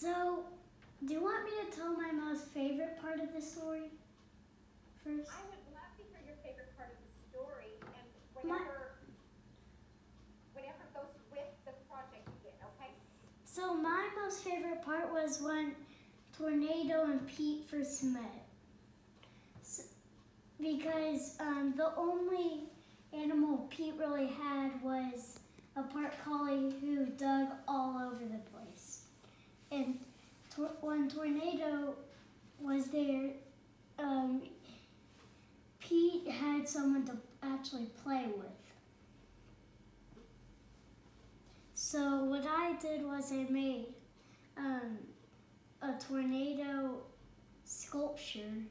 So, do you want me to tell my most favorite part of the story first? I would love to hear your favorite part of the story and My, whatever goes with the project you did, okay? so my most favorite part was when Tornado and Pete first met. Because the only animal Pete really had was a part collie who dug all over the place. And when Tornado was there, Pete had someone to actually play with. So what I did was I made a tornado sculpture,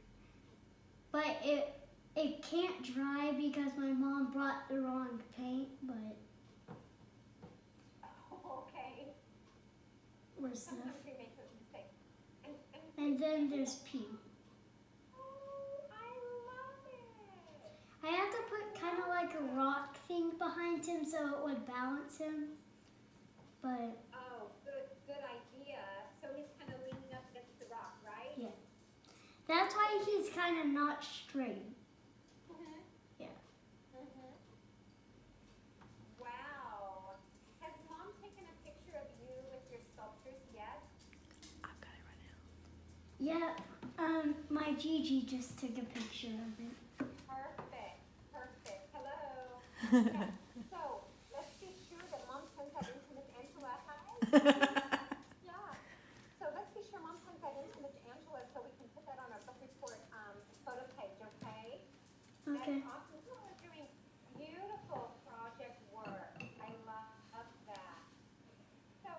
but it can't dry because my mom brought the wrong paint, but Okay. we're stuff. Sometimes we make those mistakes. And then there's Pete. Oh, I love it. I had to put kind of like a rock thing behind him so it would balance him, but Oh, good idea. So he's kind of leaning up against the rock, right? yeah. That's why he's kind of not straight. Mm-hmm. Yeah. Mm-hmm. Wow. Has Mom taken a picture of you with your sculptures yet? I've got it right now. Yeah, my Gigi just took a picture of it. Perfect. Hello. Okay. So let's be sure that Mom sends that in to Miss Angela. Hi. Yeah. So let's be sure Mom sends that in to Miss Angela so we can put that on our book report photo page, okay? Okay. That's awesome. You are doing beautiful project work. I love that. So,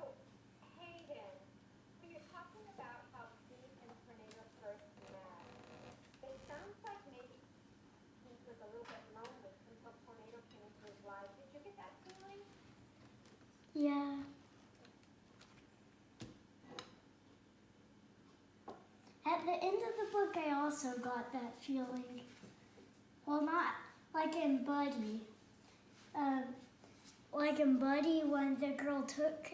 Hayden, when you're talking about how Pete and Tornado first met, it sounds like maybe Pete was a little bit lonely until Tornado came into his life. Did you get that feeling? Yeah. At the end of the book, I also got that feeling. Well, not like in Buddy. Like in Buddy, when the girl took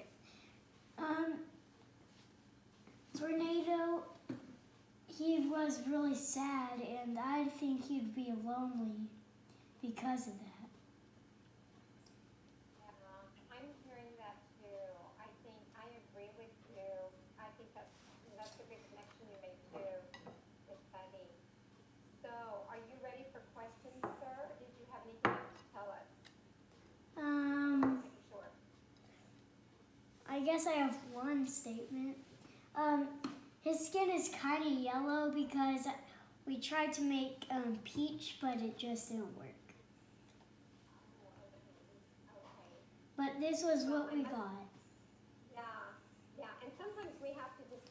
Tornado, he was really sad, and I think he'd be lonely because of that. Yeah, I'm hearing that too. I think I agree with you. I think that's a good connection you made too with Buddy. So, are you ready for questions, sir? Or did you have anything else to tell us? Make it short. I guess I have one statement. His skin is kind of yellow because we tried to make peach, but it just didn't work. Okay. But this was what we got. Yeah, and sometimes we have to just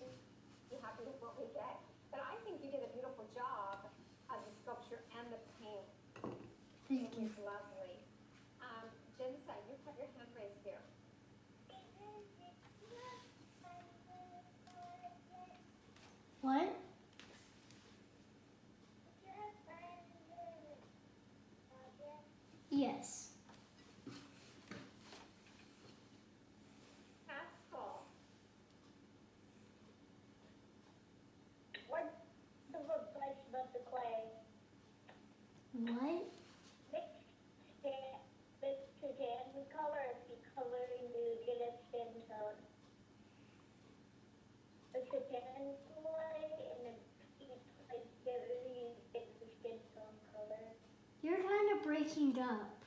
be happy with what we get. But I think you did a beautiful job of the sculpture and the paint. Thank you. It was lovely. Jensa, you have your hand raised here. What? Yes. Haskell. What the advice about the clay? What? Mix to tan color if you coloring to get a skin tone. Mix the tan clay and then you play together you get the skin tone color. You're kind of breaking up.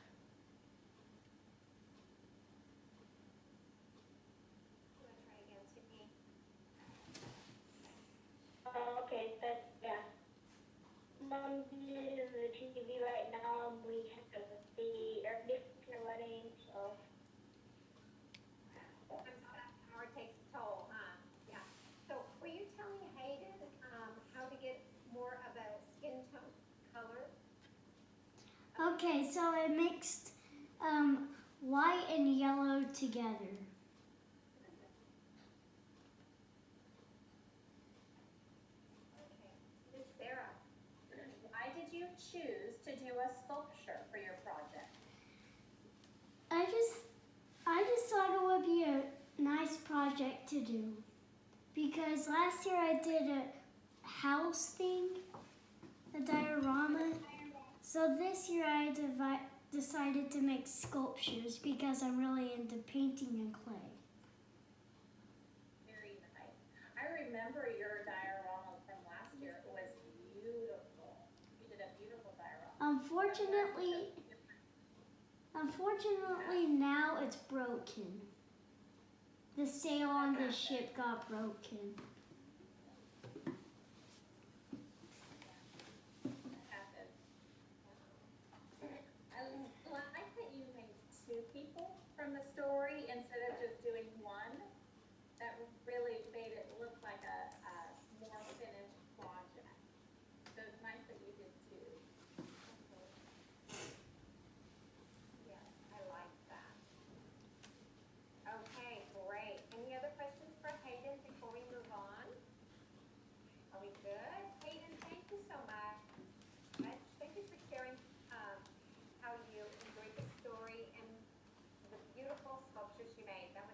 Try again, Sydney. Okay, yeah. Mom uses the TV right now and we have the air conditioner running, so. Power takes a toll, huh? Yeah. So were you telling Hayden how to get more of a skin tone color? Okay, so I mixed white and yellow together. Okay. Miss Sarah, why did you choose to do a sculpture for your project? I just thought it would be a nice project to do because last year I did a house thing, a diorama. So this year I decided to make sculptures because I'm really into painting and clay. Very nice. I remember your diorama from last year. It was beautiful. You did a beautiful diorama. Unfortunately now it's broken. The sail on the ship got broken. I like that you made two people from the story instead of just doing one. That really made it look like a more finished project. So it's nice that you did two. Yes, I like that. Okay, great. Any other questions for Hayden before we move on? Are we good? Hayden, thank you so much. Thank you for sharing how you enjoyed the story and the beautiful sculptures you made. That